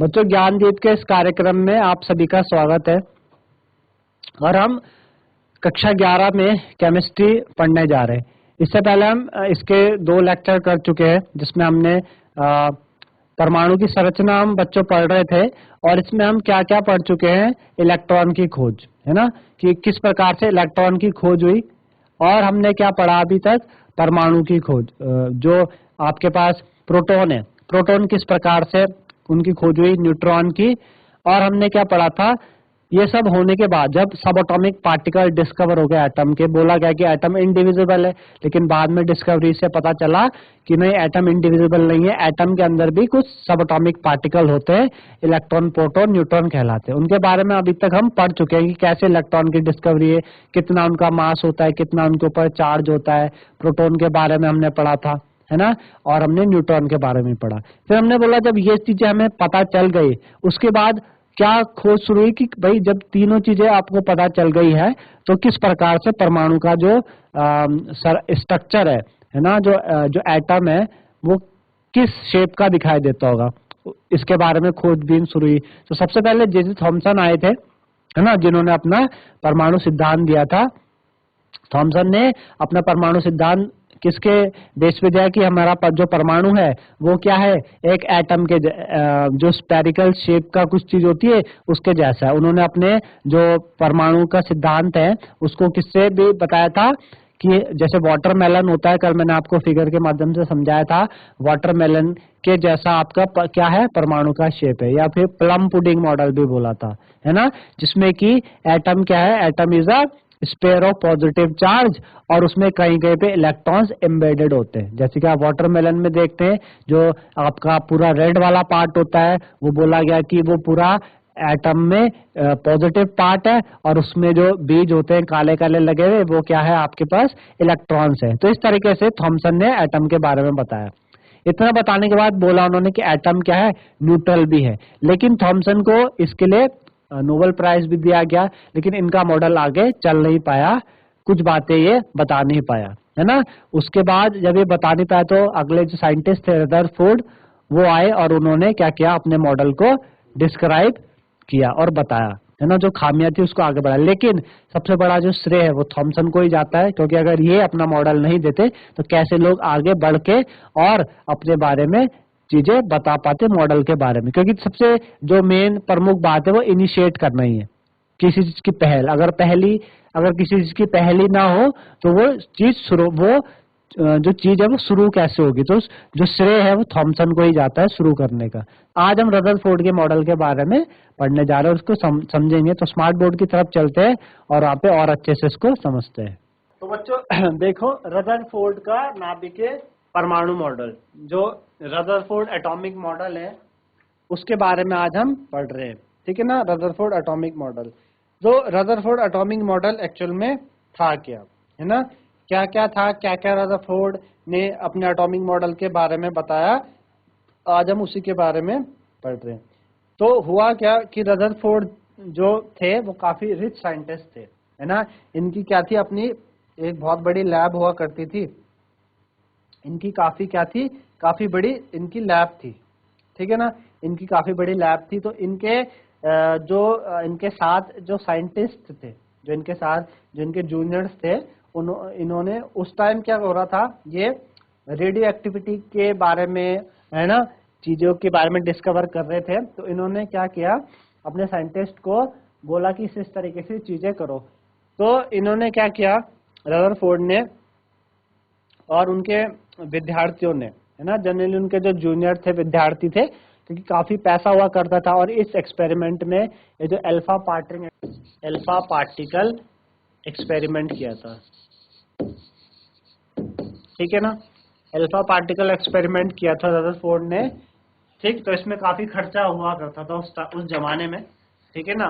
बच्चों, ज्ञानदीप के इस कार्यक्रम में आप सभी का स्वागत है। और हम कक्षा 11 में केमिस्ट्री पढ़ने जा रहे हैं। इससे पहले हम इसके 2 लेक्चर कर चुके हैं, जिसमें हमने परमाणु की संरचना हम बच्चों पढ़ रहे थे। और इसमें हम क्या क्या पढ़ चुके हैं, इलेक्ट्रॉन की खोज, है ना, कि किस प्रकार से इलेक्ट्रॉन की खोज हुई। और हमने क्या पढ़ा अभी तक, परमाणु की खोज। जो आपके पास प्रोटॉन है, प्रोटॉन किस प्रकार से उनकी खोज हुई, न्यूट्रॉन की। और हमने क्या पढ़ा था, ये सब होने के बाद जब सब एटॉमिक पार्टिकल डिस्कवर हो गया एटम के, बोला गया कि एटम इंडिविजिबल है, लेकिन बाद में डिस्कवरी से पता चला कि नहीं, एटम इंडिविजिबल नहीं है। एटम के अंदर भी कुछ सब एटॉमिक पार्टिकल होते हैं, इलेक्ट्रॉन, प्रोटॉन, न्यूट्रॉन कहलाते हैं। उनके बारे में अभी तक हम पढ़ चुके हैं कि कैसे इलेक्ट्रॉन की डिस्कवरी है, कितना उनका मास होता है, कितना उनके ऊपर चार्ज होता है। प्रोटॉन के बारे में हमने पढ़ा था, है ना, और हमने न्यूट्रॉन के बारे में पढ़ा। फिर हमने बोला जब ये चीजें हमें पता चल गई, उसके बाद क्या खोज शुरू हुई कि भाई जब तीनों चीजें आपको पता चल गई है, तो किस प्रकार से परमाणु का जो स्ट्रक्चर है ना, जो एटम है वो किस शेप का दिखाई देता होगा, इसके बारे में खोजबीन शुरू हुई। तो सबसे पहले जे.जे. थॉमसन आए थे, है ना, जिन्होंने अपना परमाणु सिद्धांत दिया था। थॉमसन ने अपना परमाणु सिद्धांत किसके बेस पे दिया कि हमारा जो परमाणु है वो क्या है, एक एटम के जो स्पेरिकल शेप का कुछ चीज होती है उसके जैसा है। उन्होंने अपने जो परमाणु का सिद्धांत है उसको किससे भी बताया था कि जैसे वाटरमेलन होता है, कल मैंने आपको फिगर के माध्यम से समझाया था, वाटरमेलन के जैसा आपका क्या है, परमाणु का शेप है। या फिर प्लम पुडिंग मॉडल भी बोला था, है ना, जिसमें कि एटम क्या है, atom is a sphere of positive charge, और उसमें कहीं कहीं पे इलेक्ट्रॉन्स एम्बेडेड होते हैं। जैसे कि आप वाटरमेलन में देखते हैं, जो आपका पूरा रेड वाला पार्ट होता है वो बोला गया कि वो पूरा एटम में पॉजिटिव पार्ट है, और उसमें जो बीज होते हैं काले काले लगे हुए, वो क्या है, आपके पास इलेक्ट्रॉन्स है। तो इस तरीके से थॉमसन ने एटम के बारे में बताया। इतना बताने के बाद बोला उन्होंने कि एटम क्या है, न्यूट्रल भी है। लेकिन थॉमसन को इसके लिए नोबेल प्राइज भी दिया गया, लेकिन इनका मॉडल आगे चल नहीं पाया, कुछ बातें ये बता नहीं पाया, है ना। उसके बाद जब ये बता नहीं पाया तो अगले जो साइंटिस्ट थे रदरफोर्ड, वो आए और उन्होंने क्या किया, अपने मॉडल को डिस्क्राइब किया और बताया, है ना, जो खामियां थी उसको आगे बढ़ाया। लेकिन सबसे बड़ा जो श्रेय है वो थॉमसन को ही जाता है, क्योंकि अगर ये अपना मॉडल नहीं देते तो कैसे लोग आगे बढ़ के और अपने बारे में चीजें बता पाते मॉडल के बारे में। क्योंकि सबसे जो मेन प्रमुख बात है वो इनिशिएट करना ही है, किसी चीज की पहल। अगर किसी चीज की पहली ना हो तो वो चीज शुरू, वो जो चीज है वो शुरू कैसे होगी। तो जो श्रेय है वो थॉमसन को ही जाता है शुरू करने का। आज हम रदरफोर्ड के मॉडल के बारे में पढ़ने जा रहे हैं, उसको समझेंगे। तो स्मार्ट बोर्ड की तरफ चलते हैं और वहाँ पे और अच्छे से इसको समझते हैं। तो बच्चों देखो, रदरफोर्ड का नाभिकीय परमाणु मॉडल, जो रदरफोर्ड एटॉमिक मॉडल है, उसके बारे में आज हम पढ़ रहे हैं, ठीक है ना। रदरफोर्ड एटॉमिक मॉडल, जो रदरफोर्ड एटॉमिक मॉडल एक्चुअल में था क्या, है ना, क्या क्या था, क्या क्या रदरफोर्ड ने अपने एटॉमिक मॉडल के बारे में बताया, आज हम उसी के बारे में पढ़ रहे हैं। तो हुआ क्या कि रदरफोर्ड जो थे वो काफी रिच साइंटिस्ट थे, है ना। इनकी क्या थी, अपनी एक बहुत बड़ी लैब हुआ करती थी। इनकी काफी क्या थी, काफी बड़ी इनकी लैब थी, ठीक है ना। इनकी काफी बड़ी लैब थी। तो इनके इनके साथ जो साइंटिस्ट थे, जो इनके साथ जो इनके जूनियर्स थे, इन्होंने उस टाइम क्या हो रहा था, ये रेडियो एक्टिविटी के बारे में, है ना, चीजों के बारे में डिस्कवर कर रहे थे। तो इन्होंने क्या किया, अपने साइंटिस्ट को बोला कि इस तरीके से चीजें करो। तो इन्होंने क्या किया, रदरफोर्ड ने और उनके विद्यार्थियों ने, है ना, जनरली उनके जो जूनियर थे, विद्यार्थी थे, क्योंकि काफी पैसा हुआ करता था। और इस एक्सपेरिमेंट में ये जो अल्फा पार्टिकल एक्सपेरिमेंट किया था, ठीक है ना, अल्फा पार्टिकल एक्सपेरिमेंट किया था रदरफोर्ड ने, ठीक। तो इसमें काफी खर्चा हुआ करता था उस जमाने में, ठीक है ना।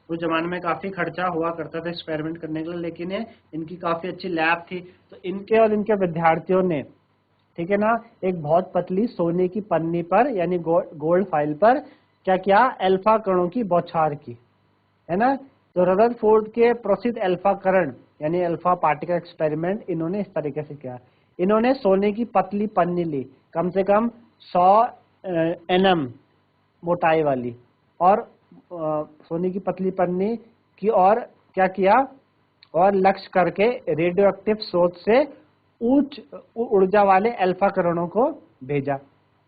उस जमाने में काफी खर्चा हुआ करता था एक्सपेरिमेंट करने के लिए, लेकिन इनकी काफी अच्छी लैब थी। तो इनके और इनके विद्यार्थियों ने, ठीक है ना, एक बहुत पतली सोने की पन्नी पर, यानी गोल्ड फाइल पर क्या किया, अल्फा कणों की बौछार की, है ना। तो रदरफोर्ड के प्रसिद्ध अल्फा कण यानी अल्फा पार्टिकल एक्सपेरिमेंट इन्होंने इस तरीके से किया। इन्होंने सोने की पतली पन्नी ली, कम से कम 100 nm मोटाई वाली, और सोने की पतली पन्नी की और क्या किया, और लक्ष्य करके रेडियो एक्टिव स्रोत से उच्च ऊर्जा वाले अल्फा किरणों को भेजा।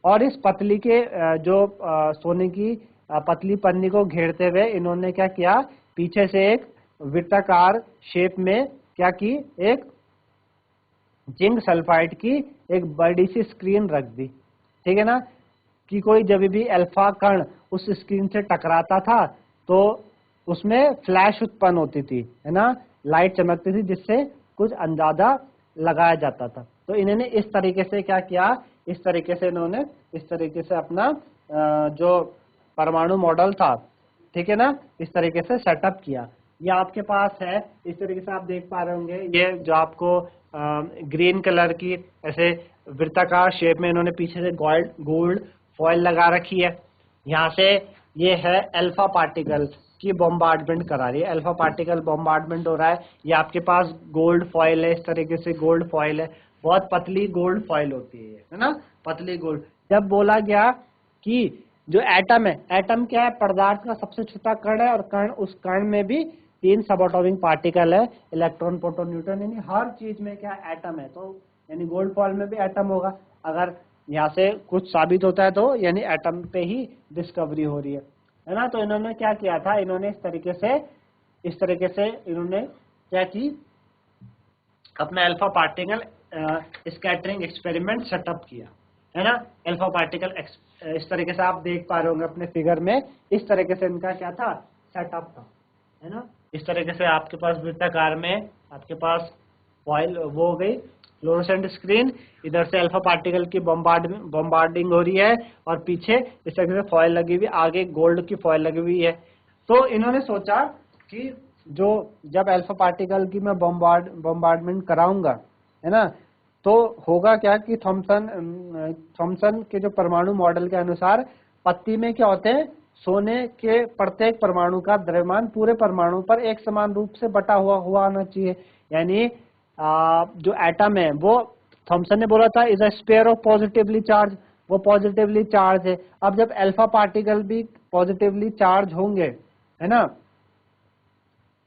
और इस पतली के जो सोने की पतली पन्नी को घेरते हुए इन्होंने क्या किया, पीछे से एक वृत्ताकार शेप में क्या की, एक जिंक सल्फाइड की एक बड़ी सी स्क्रीन रख दी, ठीक है ना, कि कोई जब भी अल्फा कण उस स्क्रीन से टकराता था तो उसमें फ्लैश उत्पन्न होती थी, है ना, लाइट चमकती थी, जिससे कुछ अंदाजा लगाया जाता था। तो इन्होंने इस तरीके से क्या किया, इस तरीके से इन्होंने इस तरीके से अपना जो परमाणु मॉडल था, ठीक है ना, इस तरीके से सेटअप किया। ये आपके पास है, इस तरीके से आप देख पा रहे होंगे, ये जो आपको ग्रीन कलर की ऐसे वृत्ताकार शेप में इन्होंने पीछे से गोल्ड फॉइल लगा रखी है। यहाँ से ये है अल्फा पार्टिकल की बॉम्बार्डमेंट करा रही है, अल्फा पार्टिकल बॉम्बार्डमेंट हो रहा है। ये आपके पास गोल्ड फॉइल है, इस तरीके से गोल्ड फॉइल है, बहुत पतली गोल्ड फॉइल होती है ना, पतली गोल्ड। जब बोला गया कि जो एटम है, एटम क्या है, पदार्थ का सबसे छोटा कण है, और कण, उस कण में भी 3 सब एटॉमिक पार्टिकल है, इलेक्ट्रॉन प्रोटॉन न्यूट्रॉन, यानी हर चीज में क्या एटम है, तो यानी गोल्ड फॉइल में भी एटम होगा। अगर यहाँ से कुछ साबित होता है तो यानी एटम पे ही डिस्कवरी हो रही है ना। तो इन्होंने क्या किया था, इन्होंने इस तरीके से इन्होंने क्या की, अपना alpha particle scattering experiment setup किया, है ना। अल्फा पार्टिकल इस तरीके से आप देख पा रहे होंगे अपने फिगर में, इस तरीके से इनका क्या था, सेटअप था, है ना। इस तरीके से आपके पास वृत्ताकार में आपके पास फॉइल वो हो गई फ्लोरोसेंट स्क्रीन, इधर से अल्फा पार्टिकल की बॉम्बार्डिंग हो रही है, और पीछे इस तरीके से फॉइल लगी हुई, आगे गोल्ड की फॉइल लगी हुई है। तो इन्होंने सोचा कि जो जब अल्फा पार्टिकल की मैं बॉम्बार्डमेंट कराऊंगा, है ना, तो होगा क्या कि थॉमसन के जो परमाणु मॉडल के अनुसार पत्ती में क्या होते हैं, सोने के प्रत्येक परमाणु का द्रव्यमान पूरे परमाणु पर एक समान रूप से बटा हुआ होना चाहिए। यानी जो एटम है वो थॉमसन ने बोला था is a sphere of positively charge, वो पॉजिटिवली चार्ज है। अब जब अल्फा पार्टिकल भी पॉजिटिवली चार्ज होंगे, है ना,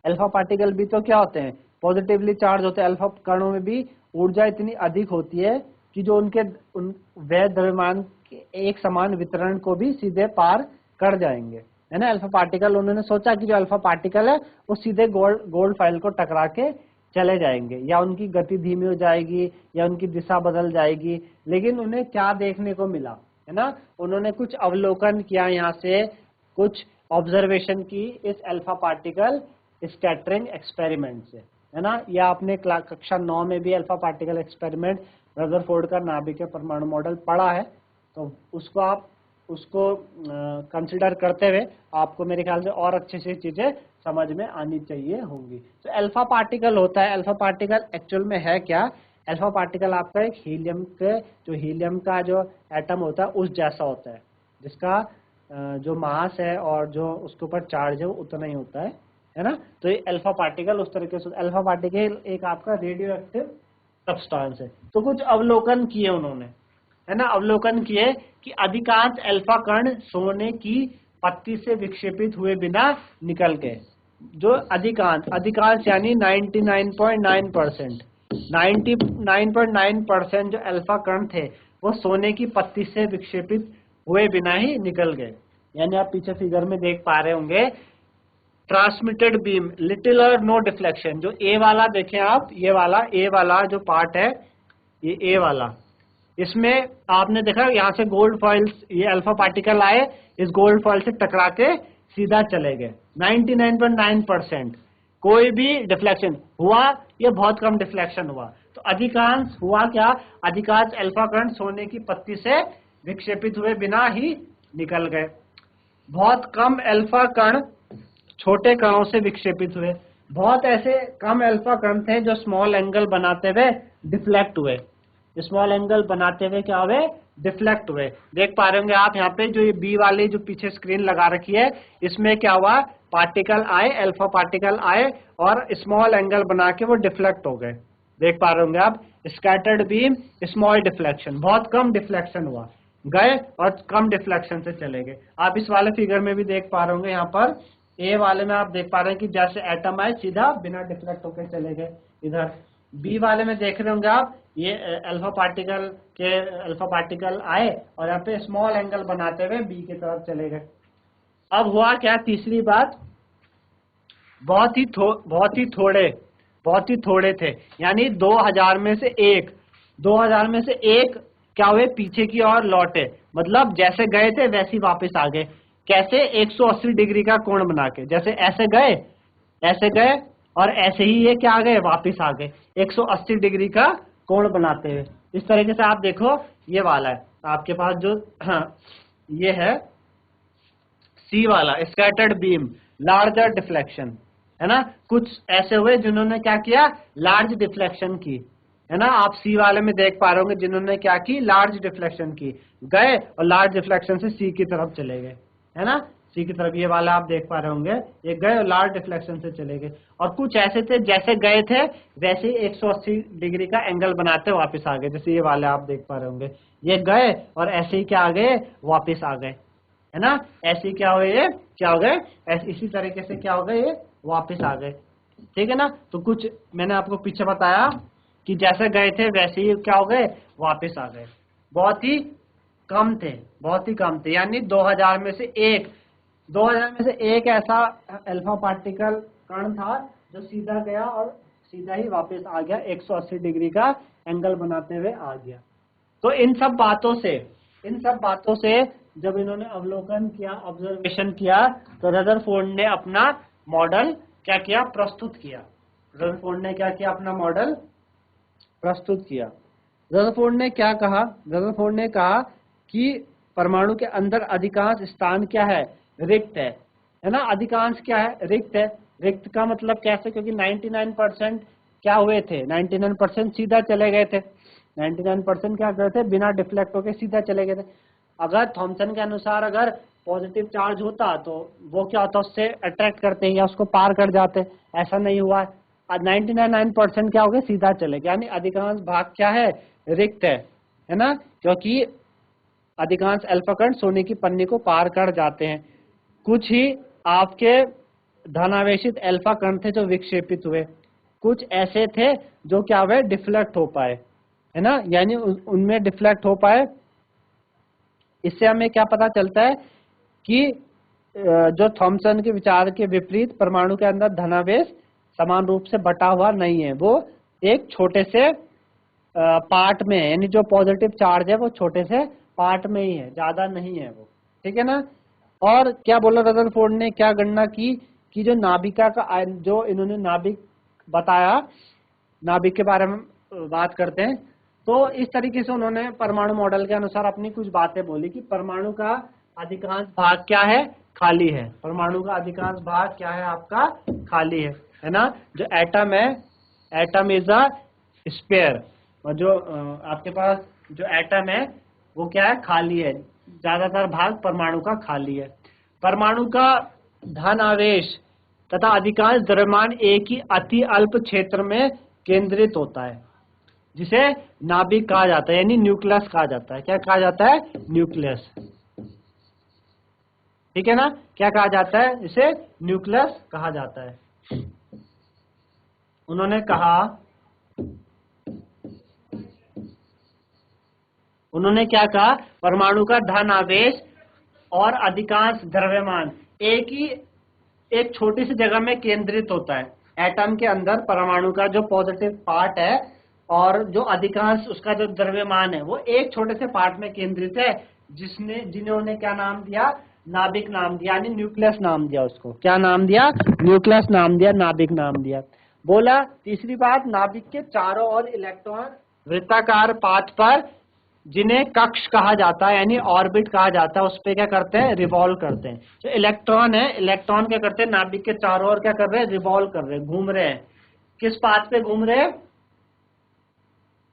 अल्फा पार्टिकल भी तो क्या होते हैं, पॉजिटिवली चार्ज होते हैं। अल्फा कणों में भी ऊर्जा इतनी अधिक होती है कि जो उनके वह द्रव्यमान के एक समान वितरण को भी सीधे पार कर जाएंगे, है ना। अल्फा पार्टिकल, उन्होंने सोचा कि जो अल्फा पार्टिकल है वो सीधे गोल्ड फाइल को टकरा के चले जाएंगे, या उनकी गति धीमी हो जाएगी, या उनकी दिशा बदल जाएगी। लेकिन उन्हें क्या देखने को मिला, है ना, उन्होंने कुछ अवलोकन किया, यहाँ से कुछ ऑब्जर्वेशन की इस अल्फा पार्टिकल स्कैटरिंग एक्सपेरिमेंट से, है ना। या आपने कक्षा 9 में भी अल्फा पार्टिकल एक्सपेरिमेंट रदरफोर्ड का नाभिक परमाणु मॉडल पढ़ा है, तो उसको कंसिडर करते हुए आपको मेरे ख्याल से और अच्छे से चीजें समझ में आनी चाहिए होंगी। तो अल्फा पार्टिकल होता है, अल्फा पार्टिकल एक्चुअल में है क्या, अल्फा पार्टिकल आपका एक हीलियम का जो एटम होता है उस जैसा होता है, जिसका जो मास है और जो उसके ऊपर चार्ज है वो उतना ही होता है ना। तो ये अल्फा पार्टिकल उस तरीके से, अल्फा पार्टिकल एक आपका रेडियो एक्टिव सब्सटेंस है। तो कुछ अवलोकन किए उन्होंने, है ना, अवलोकन किए कि अधिकांश अल्फा कण सोने की पत्ती से विक्षेपित हुए बिना निकल गए। जो अधिकांश यानी 99.9%, 99.9% जो अल्फा कण थे वो सोने की पत्ती से विक्षेपित हुए बिना ही निकल गए। यानी आप पीछे फिगर में देख पा रहे होंगे, ट्रांसमिटेड बीम लिटिल और नो डिफ्लेक्शन। जो ए वाला देखें आप, ये वाला ए वाला जो पार्ट है, ये ए वाला, इसमें आपने देखा यहाँ से गोल्ड फॉइल्स, ये अल्फा पार्टिकल आए, इस गोल्ड फॉइल से टकरा के सीधा चले गए। 99.9% कोई भी डिफ्लेक्शन हुआ, ये बहुत कम डिफ्लेक्शन हुआ। तो अधिकांश हुआ क्या, अधिकांश अल्फा कण सोने की पत्ती से विक्षेपित हुए बिना ही निकल गए। बहुत कम अल्फा कण छोटे कणों से विक्षेपित हुए। बहुत ऐसे कम अल्फा कण थे जो स्मॉल एंगल बनाते हुए डिफ्लेक्ट हुए, स्मॉल एंगल बनाते हुए क्या हुए, डिफ्लेक्ट हुए। देख पा रहे होंगे आप यहाँ पे जो ये बी वाली जो पीछे स्क्रीन लगा रखी है, इसमें क्या हुआ, पार्टिकल आए, अल्फा पार्टिकल आए और स्मॉल एंगल बना के वो डिफ्लेक्ट हो गए। देख पा रहे होंगे आप, स्कैटर्ड बीम, स्मॉल डिफ्लेक्शन, बहुत कम डिफ्लेक्शन हुआ। गए और कम डिफ्लेक्शन से चले गए। आप इस वाले फिगर में भी देख पा रहे होंगे, यहाँ पर ए वाले में आप देख पा रहे हैं कि जैसे एटम आए सीधा बिना डिफ्लेक्ट होकर चले गए। इधर बी वाले में देख रहे होंगे आप, ये अल्फा पार्टिकल आए और यहाँ पे स्मॉल एंगल बनाते हुए बी की तरफ चले गए। अब हुआ क्या, तीसरी बात, बहुत ही थोड़े थे, यानी 2000 में से एक क्या हुए, पीछे की ओर लौटे, मतलब जैसे गए थे वैसे ही वापस आ गए। कैसे, 180 डिग्री का कोण बना के, जैसे ऐसे गए और ऐसे ही ये क्या आ गए, वापस आ गए 180 डिग्री का कोण बनाते हुए। इस तरीके से आप देखो, ये वाला है आपके पास जो, हाँ, ये है सी वाला, स्कैटर्ड बीम, लार्जर डिफ्लेक्शन, है ना। कुछ ऐसे हुए जिन्होंने क्या किया, लार्ज डिफ्लेक्शन की, है ना। आप सी वाले में देख पा रहे होंगे जिन्होंने क्या की, लार्ज डिफ्लेक्शन की, गए और लार्ज डिफ्लेक्शन से सी की तरफ चले गए, है ना, सी की तरफ। ये वाला आप देख पा रहे होंगे, ये गए और लार्ज डिफ्लेक्शन से चले गए। और कुछ ऐसे थे जैसे गए थे वैसे ही 180 डिग्री का एंगल बनाते वापस आ गए, जैसे ये वाले आप देख पा रहे होंगे, ये गए और ऐसे ही क्या आ गए, वापस आ गए, है ना। ऐसे क्या हुए, ये क्या हो गए, इसी तरीके से क्या हो गए, ये वापस आ गए, ठीक है ना। तो कुछ मैंने आपको पीछे बताया कि जैसे गए थे वैसे ही क्या हो गए, वापस आ गए। बहुत ही कम थे, यानी 2000 में से एक ऐसा अल्फा पार्टिकल कण था जो सीधा गया और सीधा ही वापस आ गया, 180 डिग्री का एंगल बनाते हुए आ गया। तो इन सब बातों से जब इन्होंने अवलोकन किया, ऑब्जर्वेशन किया, तो रदरफोर्ड ने अपना मॉडल क्या किया, प्रस्तुत किया। रदरफोर्ड ने क्या किया, अपना मॉडल प्रस्तुत किया। रदरफोर्ड ने क्या कहा, रदरफोर्ड ने कहा कि परमाणु के अंदर अधिकांश स्थान क्या है, रिक्त है ना। अधिकांश क्या है, रिक्त है। रिक्त का मतलब कैसे, क्योंकि 99% क्या हुए थे, 99% सीधा चले गए थे, 99% क्या गए थे, बिना डिफ्लेक्ट होके सीधा चले गए थे। अगर थॉमसन के अनुसार अगर पॉजिटिव चार्ज होता तो वो क्या होता, उससे अट्रैक्ट करते हैं या उसको पार कर जाते, ऐसा नहीं हुआ। 99% क्या हो गए, सीधा चले गए, यानी अधिकांश भाग क्या है, रिक्त है ना, क्योंकि अधिकांश अल्फा कण सोने की पन्नी को पार कर जाते हैं। कुछ ही आपके धनावेशित अल्फा कण थे जो विक्षेपित हुए, कुछ ऐसे थे जो क्या हुए, डिफ्लेक्ट हो पाए, है ना, यानी उनमें डिफ्लेक्ट हो पाए। इससे हमें क्या पता चलता है कि जो थॉमसन के विचार के विपरीत परमाणु के अंदर धनावेश समान रूप से बटा हुआ नहीं है, वो एक छोटे से पार्ट में है, यानी जो पॉजिटिव चार्ज है वो छोटे से पार्ट में ही है, ज्यादा नहीं है वो, ठीक है ना। और क्या बोला रदरफोर्ड ने, क्या गणना की कि जो नाभिका का, जो इन्होंने नाभिक बताया, नाभिक के बारे में बात करते हैं, तो इस तरीके से उन्होंने परमाणु मॉडल के अनुसार अपनी कुछ बातें बोली कि परमाणु का अधिकांश भाग क्या है, खाली है। परमाणु का अधिकांश भाग क्या है, आपका खाली है ना। जो एटम है, एटम इज अ स्पेयर, और जो आपके पास जो एटम है वो क्या है, खाली है, ज्यादातर भाग परमाणु का खाली है। परमाणु का धन आवेश तथा अधिकांश द्रव्यमान एक ही अति अल्प क्षेत्र में केंद्रित होता है, जिसे नाभिक कहा जाता है, यानी न्यूक्लियस कहा जाता है। क्या कहा जाता है, न्यूक्लियस, ठीक है ना। क्या कहा जाता है, इसे न्यूक्लियस कहा जाता है। उन्होंने क्या कहा, परमाणु का धन आवेश और अधिकांश द्रव्यमान एक छोटी सी जगह में केंद्रित होता है। एटम के अंदर परमाणु का जो पॉजिटिव पार्ट है और जो अधिकांश उसका जो द्रव्यमान है वो एक छोटे से पार्ट में केंद्रित है, जिन्होंने क्या नाम दिया, नाभिक नाम दिया, यानी न्यूक्लियस नाम दिया उसको। क्या नाम दिया, न्यूक्लियस नाम दिया, नाभिक नाम दिया। बोला तीसरी बात, नाभिक के चारों ओर इलेक्ट्रॉन वृत्ताकार पाथ पर, जिन्हें कक्ष कहा जाता है, यानी ऑर्बिट कहा जाता है, उस पे क्या करते हैं, रिवॉल्व करते हैं। जो इलेक्ट्रॉन है, इलेक्ट्रॉन क्या करते हैं, नाभिक के चारों ओर क्या कर रहे हैं, रिवॉल्व कर रहे हैं, घूम रहे हैं। किस पाथ पे घूम रहे हैं,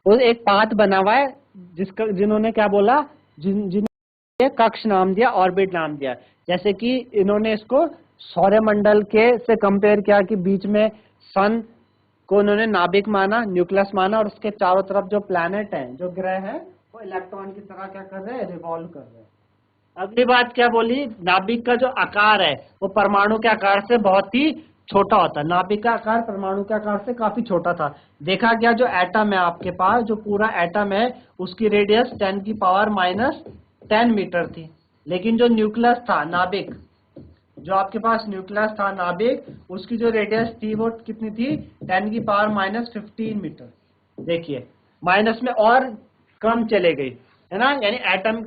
वो एक पाथ बना हुआ है जिन्होंने क्या बोला, जिन्होंने कक्ष नाम दिया, ऑर्बिट नाम दिया। जैसे कि इन्होंने इसको सौरमंडल के से कंपेयर किया कि बीच में सन को उन्होंने नाभिक माना, न्यूक्लियस माना, और उसके चारों तरफ जो प्लैनेट हैं, जो ग्रह हैं, वो इलेक्ट्रॉन की तरह क्या कर रहे हैं, रिवॉल्व कर रहे हैं। अगली बात क्या बोली, नाभिक का जो आकार है वो परमाणु के आकार से बहुत ही छोटा होता है। नाभिक का आकार परमाणु के आकार से काफी छोटा था। देखा गया जो एटम है आपके पास, जो पूरा एटम है उसकी रेडियस 10⁻⁻10 मीटर थी, लेकिन जो न्यूक्लियस था नाभिक, जो आपके पास न्यूक्लियस था नाभिक, उसकी जो रेडियस थी वो कितनी थी, 10⁻⁻15 मीटर। देखिए माइनस में और कम चले गई है ना, यानी एटम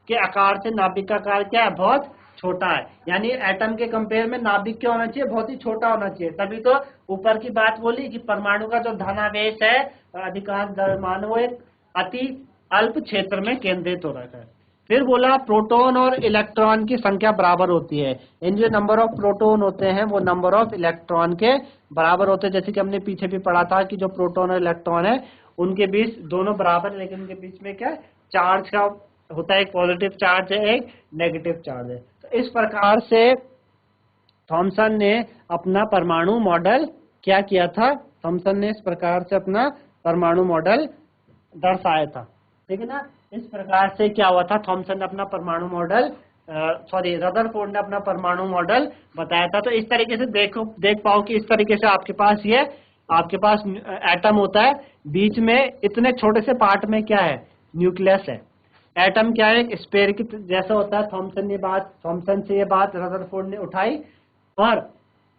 के आकार से नाभिक का आकार क्या है, बहुत छोटा है। यानी एटम के कंपेयर में नाभिक क्या होना चाहिए, बहुत ही छोटा होना चाहिए। तभी तो ऊपर की बात बोली कि परमाणु का जो धनावेश है अधिकांश द्रव्यमान वो एक अति अल्प क्षेत्र में केंद्रित हो रखा है। फिर बोला प्रोटॉन और इलेक्ट्रॉन की संख्या बराबर होती है। इन जो नंबर ऑफ प्रोटॉन होते हैं वो नंबर ऑफ इलेक्ट्रॉन के बराबर होते हैं। जैसे कि हमने पीछे भी पढ़ा था कि जो प्रोटॉन और इलेक्ट्रॉन है उनके बीच दोनों बराबर है, लेकिन उनके बीच में क्या चार्ज का होता है, एक पॉजिटिव चार्ज है एक नेगेटिव चार्ज है। तो इस प्रकार से थॉमसन ने अपना परमाणु मॉडल क्या किया था, थॉमसन ने इस प्रकार से अपना परमाणु मॉडल दर्शाया था। ठीक है ना, इस प्रकार से क्या हुआ था, थॉमसन ने अपना परमाणु मॉडल रदरफोर्ड ने अपना परमाणु मॉडल बताया था। तो इस तरीके से देख पाओ कि इस तरीके से आपके पास एटम होता है, बीच में इतने छोटे से पार्ट में क्या है, न्यूक्लियस है। एटम क्या है, एक स्फीयर की जैसा होता है। थॉमसन से ये बात रदरफोर्ड ने उठाई, और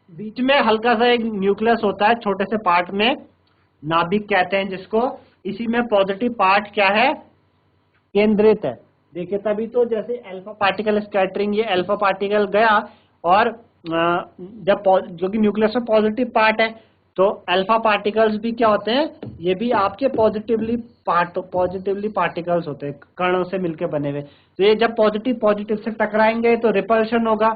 बीच में हल्का सा एक न्यूक्लियस होता है छोटे से पार्ट में, नाभिक कहते हैं जिसको। इसी में पॉजिटिव पार्ट क्या है, केंद्रित है। देखिए तभी तो जैसे अल्फा पार्टिकल स्कैटरिंग, ये अल्फा पार्टिकल गया और जब जो कि न्यूक्लियस में पॉजिटिव पार्ट है, तो अल्फा पार्टिकल्स भी क्या होते हैं, ये भी आपके पॉजिटिवली पार्टिकल्स होते हैं, कणों से मिलकर बने हुए। तो ये जब पॉजिटिव से टकराएंगे तो रिपल्शन होगा।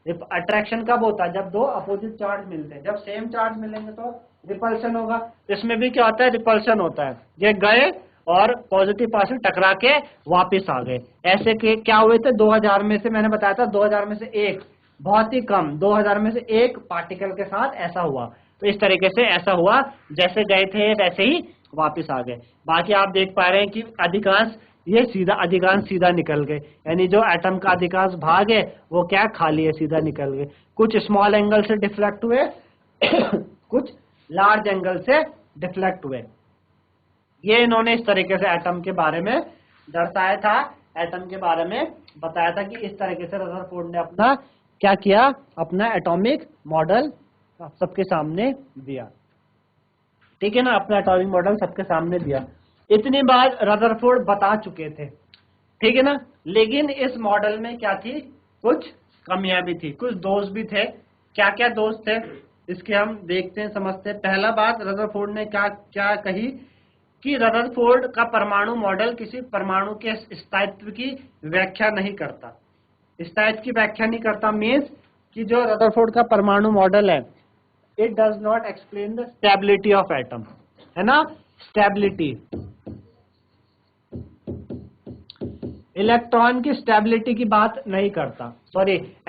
अट्रैक्शन कब होता है, जब दो अपोजिट चार्ज मिलते हैं। जब सेम चार्ज मिलेंगे तो रिपल्शन होगा। इसमें भी क्या होता है, रिपल्शन होता है। ये गए और पॉजिटिव पार्ट से टकरा के वापस आ गए। ऐसे के क्या हुए थे, 2000 में से, मैंने बताया था 2000 में से एक, बहुत ही कम, 2000 में से एक पार्टिकल के साथ ऐसा हुआ। तो इस तरीके से ऐसा हुआ, जैसे गए थे वैसे ही वापस आ गए। बाकी आप देख पा रहे हैं कि अधिकांश सीधा निकल गए, यानी जो एटम का अधिकांश भाग है वो क्या खाली है, सीधा निकल गए। कुछ स्मॉल एंगल से डिफ्लेक्ट हुए कुछ लार्ज एंगल से डिफ्लेक्ट हुए। ये इन्होंने इस तरीके से एटम के बारे में दर्शाया था, एटम के बारे में बताया था कि इस तरीके से रदरफोर्ड ने अपना क्या किया, अपना एटॉमिक मॉडल सबके सामने दिया। ठीक है ना, अपना एटॉमिक मॉडल सबके सामने दिया। इतनी बात रदरफोर्ड बता चुके थे, ठीक है ना। लेकिन इस मॉडल में क्या थी, कुछ कमियां भी थी, कुछ दोष भी थे। क्या क्या दोष थे इसके हम देखते हैं, समझते हैं। पहला बात, रदरफोर्ड ने क्या कही कि रदरफोर्ड का परमाणु मॉडल किसी परमाणु के स्थायित्व की व्याख्या नहीं करता। स्थायित्व की व्याख्या नहीं करता मीन्स कि जो रदरफोर्ड का परमाणु मॉडल है, it does not explain the stability of atom, है ना, स्टेबिलिटी। इलेक्ट्रॉन की स्टेबिलिटी की बात नहीं करता,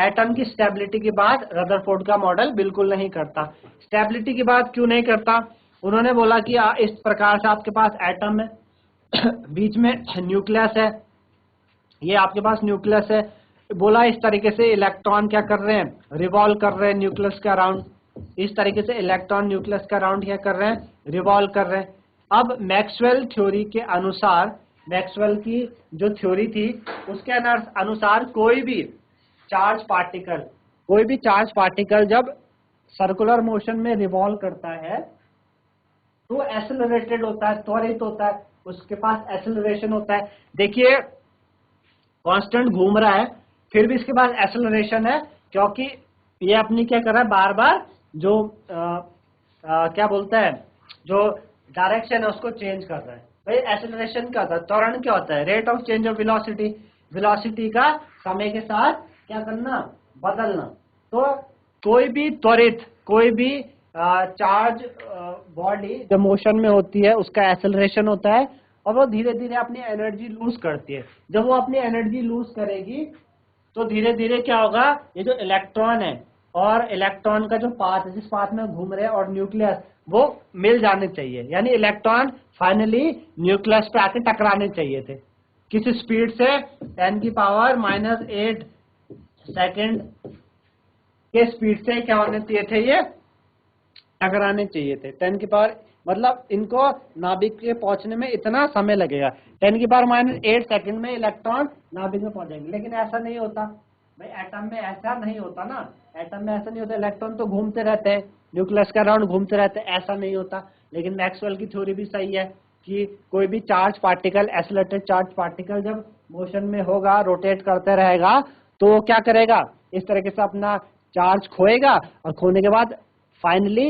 एटम की स्टेबिलिटी की बात रदरफोर्ड का मॉडल बिल्कुल नहीं करता। स्टेबिलिटी की बात क्यों नहीं करता, उन्होंने बोला कि इस प्रकार से आपके पास एटम है, बीच में न्यूक्लियस है, ये आपके पास न्यूक्लियस है। बोला इस तरीके से इलेक्ट्रॉन क्या कर रहे हैं, रिवॉल्व कर रहे हैं न्यूक्लियस के अराउंड। इस तरीके से इलेक्ट्रॉन न्यूक्लियस के अराउंड क्या कर रहे हैं, रिवॉल्व कर रहे हैं। अब मैक्सवेल थ्योरी के अनुसार, मैक्सवेल की जो थ्योरी थी उसके अनुसार कोई भी चार्ज पार्टिकल जब सर्कुलर मोशन में रिवॉल्व करता है तो एक्सेलरेटेड होता है, त्वरित होता है, उसके पास एक्सेलरेशन होता है। देखिए कांस्टेंट घूम रहा है फिर भी इसके पास एक्सेलरेशन है, क्योंकि ये अपनी क्या कर रहा है, बार बार जो क्या बोलते हैं, जो डायरेक्शन है उसको चेंज कर रहा है। भाई एक्सेलरेशन क्या होता है, त्वरण क्या होता है, rate of change of velocity का समय के साथ क्या करना, बदलना। तो कोई भी त्वरित, कोई भी चार्ज बॉडी जब मोशन में होती है उसका एक्सेलरेशन होता है और वो धीरे धीरे अपनी एनर्जी लूज करती है। जब वो अपनी एनर्जी लूज करेगी तो धीरे धीरे क्या होगा, ये जो इलेक्ट्रॉन है और इलेक्ट्रॉन का जो पाथ है, जिस पाथ में घूम रहे हैं, और न्यूक्लियस, वो मिल जाने चाहिए, यानी इलेक्ट्रॉन फाइनली न्यूक्लियस पे आके टकराने चाहिए थे। किस स्पीड से? 10⁻⁸ सेकेंड के स्पीड से क्या होने चाहिए थे? ये टकराने चाहिए थे। 10 मतलब इनको नाभिक के पहुंचने में इतना समय लगेगा, 10⁻⁸ सेकंड में इलेक्ट्रॉन नाभिक में पहुंचेंगे। लेकिन ऐसा नहीं होता भाई, एटम में ऐसा नहीं होता ना, एटम में ऐसा नहीं होता। इलेक्ट्रॉन तो घूमते रहते हैं, न्यूक्लियस के अराउंड घूमते रहते हैं, ऐसा नहीं होता। लेकिन मैक्सवेल की थ्योरी भी सही है कि कोई भी charge particle, acylated charge particle जब मोशन में होगा, रोटेट करते रहेगा, तो वो क्या करेगा? इस तरीके से अपना चार्ज खोएगा, और खोने के बाद फाइनली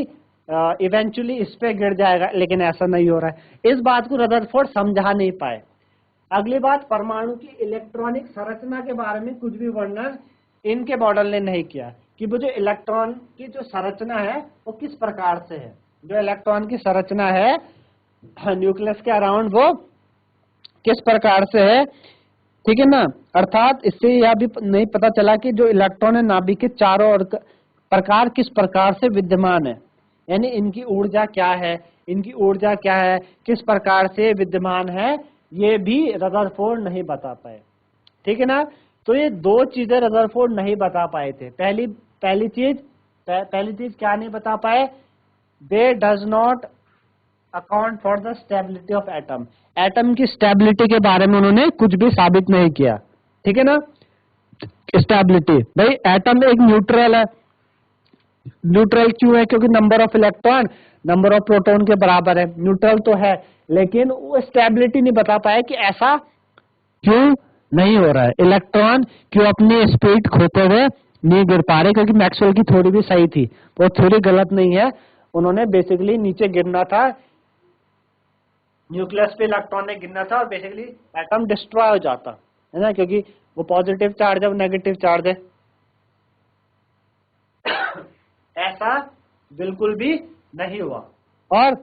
इवेंचुअली इस पे गिर जाएगा। लेकिन ऐसा नहीं हो रहा है। इस बात को रदरफोर्ड समझा नहीं पाए। अगली बात, परमाणु की इलेक्ट्रॉनिक संरचना के बारे में कुछ भी वर्णन इनके मॉडल ने नहीं किया कि वो जो इलेक्ट्रॉन की जो संरचना है वो किस प्रकार से है। जो इलेक्ट्रॉन की संरचना है न्यूक्लियस के अराउंड, वो किस प्रकार से है, ठीक है ना। अर्थात इससे यह भी नहीं पता चला कि जो इलेक्ट्रॉन है नाभिक के चारों ओर प्रकार किस प्रकार से विद्यमान है, यानी इनकी ऊर्जा क्या है, इनकी ऊर्जा क्या है, किस प्रकार से विद्यमान है, ये भी रदरफोर्ड नहीं बता पाए, ठीक है ना। तो ये दो चीजें रदरफोर्ड नहीं बता पाए थे। पहली चीज क्या नहीं बता पाए? दे does not account for the stability of atom. Atom की स्टेबिलिटी के बारे में उन्होंने कुछ भी साबित नहीं किया, ठीक है ना। स्टेबिलिटी, भाई एटम एक न्यूट्रल है। न्यूट्रल क्यों है? क्योंकि number of electron number of proton के बराबर है, न्यूट्रल तो है। लेकिन वो स्टेबिलिटी नहीं बता पाया कि ऐसा क्यों नहीं हो रहा है, इलेक्ट्रॉन क्यों अपनी स्पीड खोते हुए नहीं गिर पा रहे। क्योंकि मैक्सवेल की थ्योरी भी सही थी, वो थ्योरी गलत नहीं है। उन्होंने बेसिकली नीचे गिरना था, न्यूक्लियस पे इलेक्ट्रॉन ने गिरना था, और बेसिकली एटम डिस्ट्रॉय हो जाता है ना, क्योंकि वो पॉजिटिव चार्ज है, वो नेगेटिव चार्ज है। ऐसा बिल्कुल भी नहीं हुआ। और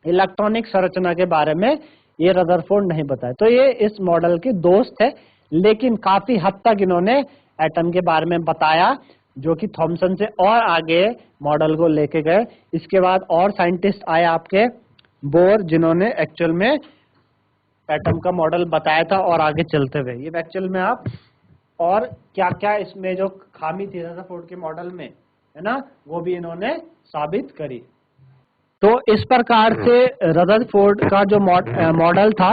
इलेक्ट्रॉनिक संरचना के बारे में ये रदरफोर्ड नहीं बताया। तो ये इस मॉडल के दोस्त है, लेकिन काफी हद तक इन्होंने एटम के बारे में बताया, जो कि थॉमसन से और आगे मॉडल को लेके गए। इसके बाद और साइंटिस्ट आए आपके, बोर, जिन्होंने एक्चुअल में एटम का मॉडल बताया था और आगे चलते हुए ये एक्चुअल में आप और क्या क्या इसमें जो खामी थी रदरफोर्ड के मॉडल में, है ना, वो भी इन्होंने साबित करी। तो इस प्रकार से रदरफोर्ड का जो मॉडल था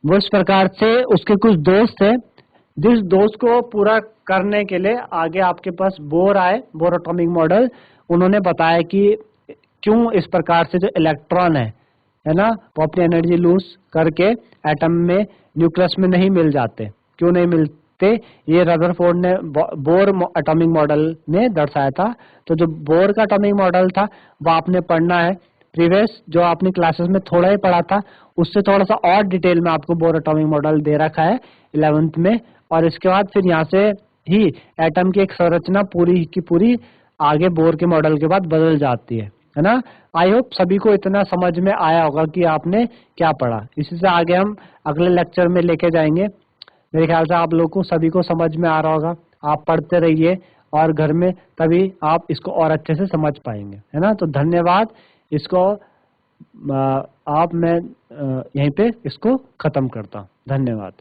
वो इस प्रकार से उसके कुछ दोस्त थे। जिस दोस्त को पूरा करने के लिए आगे आपके पास बोर आए, बोर एटॉमिक मॉडल। उन्होंने बताया कि क्यों इस प्रकार से जो इलेक्ट्रॉन है ना, वो अपनी एनर्जी लूज करके एटम में, न्यूक्लियस में नहीं मिल जाते, क्यों नहीं मिलते, ये रदरफोर्ड ने बोर एटॉमिक मॉडल ने दर्शाया था। तो जो बोर का एटॉमिक मॉडल था वो आपने पढ़ना है, प्रीवियस जो आपने क्लासेस में थोड़ा ही पढ़ा था, उससे थोड़ा सा और डिटेल में आपको बोर एटॉमिक मॉडल दे रखा है 11th में। और इसके बाद फिर यहाँ से ही एटम की एक संरचना पूरी की पूरी आगे बोर के मॉडल के बाद बदल जाती है ना। आई होप सभी को इतना समझ में आया होगा कि आपने क्या पढ़ा। इसी से आगे हम अगले लेक्चर में लेके जाएंगे। मेरे ख्याल से आप लोगों को सभी को समझ में आ रहा होगा। आप पढ़ते रहिए और घर में, तभी आप इसको और अच्छे से समझ पाएंगे, है ना। तो धन्यवाद। इसको मैं यहीं पे इसको खत्म करता हूँ। धन्यवाद।